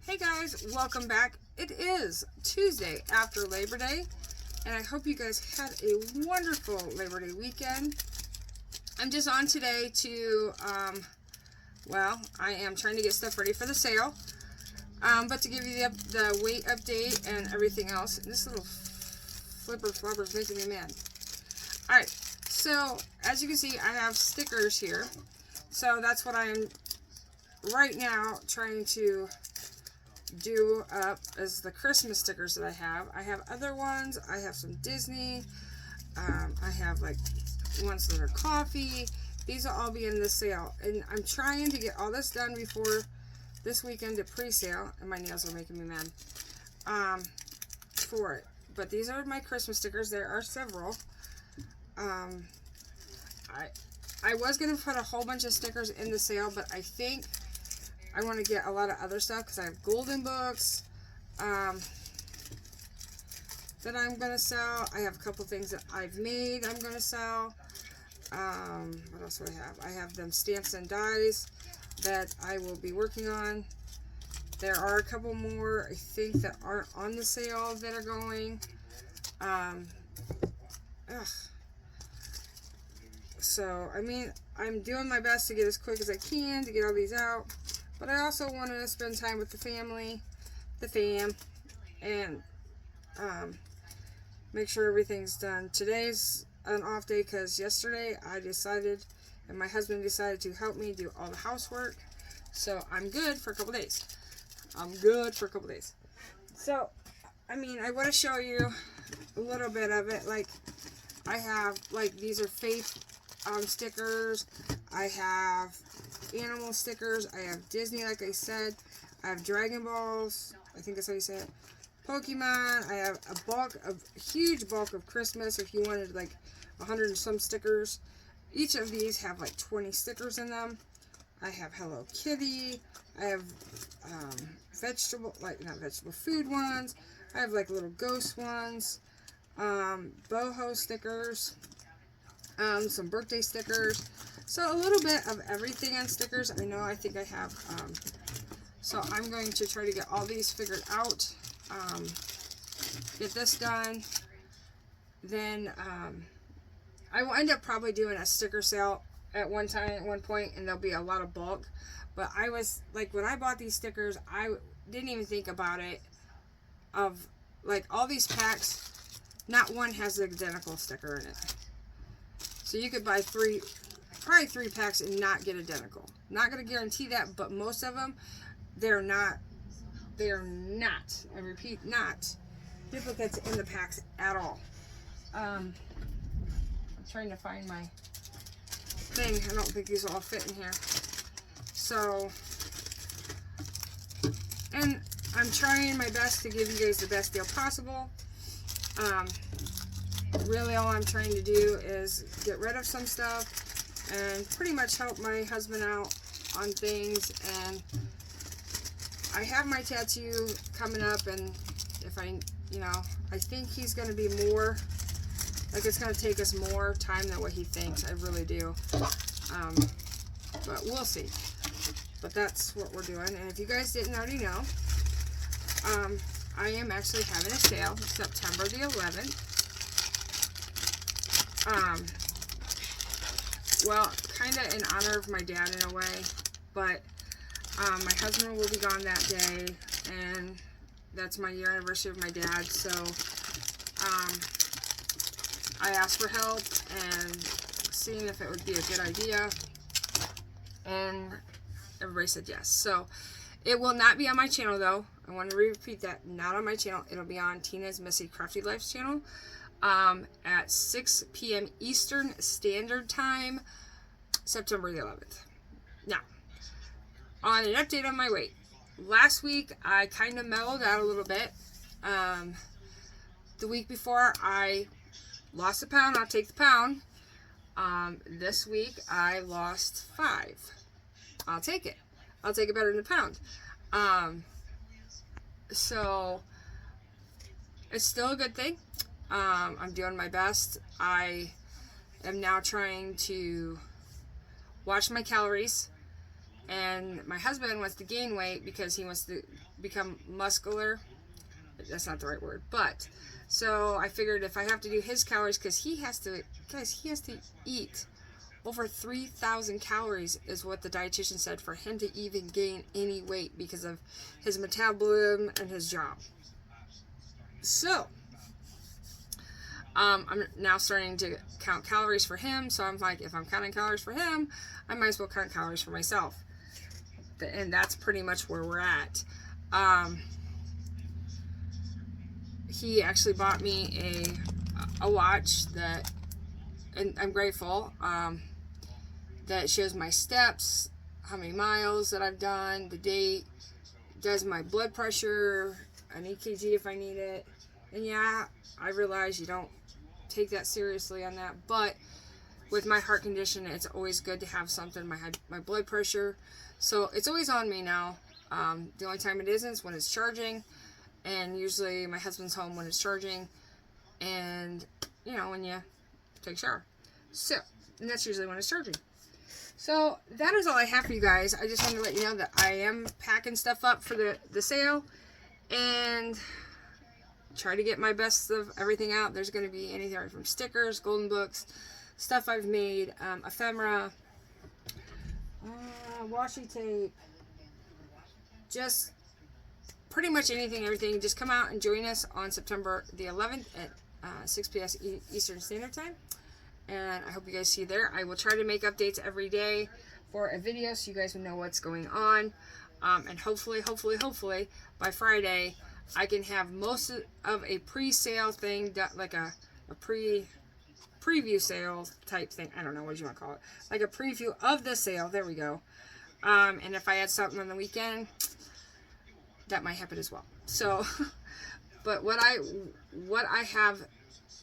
Hey guys, welcome back. It is Tuesday after Labor Day, and I hope you guys had a wonderful Labor Day weekend. I'm just on today to, I am trying to get stuff ready for the sale, but to give you the weight update and everything else. This little flubber is making me mad. Alright, so as you can see, I have stickers here. So that's what I am right now trying to do up as the Christmas stickers that I have. I have other ones. I have some Disney. I have like ones that are coffee. These will all be in the sale. And I'm trying to get all this done before this weekend to pre-sale. And my nails are making me mad. For it. But these are my Christmas stickers. There are several. I was going to put a whole bunch of stickers in the sale, but I think I want to get a lot of other stuff because I have golden books that I'm going to sell. I have a couple things that I've made I'm going to sell. What else do I have? I have them stamps and dies that I will be working on. There are a couple more, I think, that aren't on the sale that are going. So, I mean, I'm doing my best to get as quick as I can to get all these out. But I also want to spend time with the family, and make sure everything's done. Today's an off day because yesterday I decided, and my husband decided to help me do all the housework. So I'm good for a couple days. So, I mean, I want to show you a little bit of it. Like, I have, like, these are faith stickers. I have animal stickers. I have Disney, like I said. I have Dragon Balls. I think that's how you say it. Pokemon. I have a huge bulk of Christmas. If you wanted like 100 and some stickers, each of these have like 20 stickers in them. I have Hello Kitty. I have not vegetable food ones. I have like little ghost ones. Boho stickers. Some birthday stickers. So a little bit of everything on stickers. I think I have. So I'm going to try to get all these figured out. Get this done. Then I will end up probably doing a sticker sale at one point, and there'll be a lot of bulk. But I was like, when I bought these stickers, I didn't even think about it. Of like all these packs, not one has the identical sticker in it. So you could buy probably three packs and not get identical. Not going to guarantee that, but most of them, they're not, I repeat, not duplicates in the packs at all. I'm trying to find my thing. I don't think these will all fit in here. So, and I'm trying my best to give you guys the best deal possible. Really all I'm trying to do is get rid of some stuff and pretty much help my husband out on things. And I have my tattoo coming up, and if I think he's going to be more, like it's going to take us more time than what he thinks. I really do. But we'll see. But that's what we're doing. And if you guys didn't already know, I am actually having a sale September the 11th. Kind of in honor of my dad in a way, but my husband will be gone that day, and that's my year anniversary of my dad, so I asked for help and seeing if it would be a good idea, and everybody said yes. So it will not be on my channel, though. I want to repeat that, not on my channel. It'll be on Tina's Messy Crafty Life channel. At 6 p.m. Eastern Standard Time, September the 11th. Now, on an update on my weight. Last week, I kind of mellowed out a little bit. The week before, I lost a pound. I'll take the pound. This week, I lost 5. I'll take it. I'll take it better than a pound. So, it's still a good thing. I'm doing my best. I am now trying to watch my calories And my husband wants to gain weight because he wants to become muscular. That's not the right word, but so I figured if I have to do his calories, because he has to eat over 3,000 calories is what the dietitian said for him to even gain any weight because of his metabolism and his job. So I'm now starting to count calories for him. So I'm like, if I'm counting calories for him, I might as well count calories for myself. And that's pretty much where we're at. He actually bought me a watch that, and I'm grateful, that shows my steps, how many miles that I've done, the date, does my blood pressure, an EKG if I need it. And yeah, I realize you don't take that seriously on that, but with my heart condition, it's always good to have something. My blood pressure, so it's always on me now. The only time it isn't is when it's charging, and usually my husband's home when it's charging, and when you take a shower. So, and that's usually when it's charging. So that is all I have for you guys. I just wanted to let you know that I am packing stuff up for the sale, and try to get my best of everything out. There's going to be anything from stickers, golden books, stuff I've made, ephemera, washi tape, just pretty much anything, everything. Just come out and join us on September the 11th at 6 p.m. Eastern Standard Time. And I hope you guys see you there. I will try to make updates every day for a video so you guys will know what's going on. And hopefully, by Friday, I can have most of a pre-sale thing, done, like a preview sale type thing. I don't know what you want to call it. Like a preview of the sale. There we go. And if I had something on the weekend, that might happen as well. So, but what I have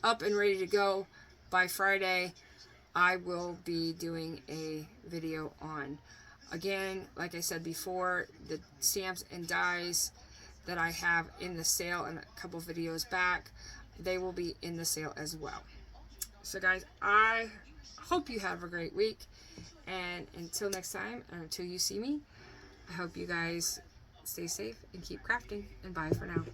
up and ready to go by Friday, I will be doing a video on. Again, like I said before, the stamps and dies that I have in the sale and a couple videos back, they will be in the sale as well. So guys, I hope you have a great week, and until next time, and until you see me, I hope you guys stay safe and keep crafting, and bye for now.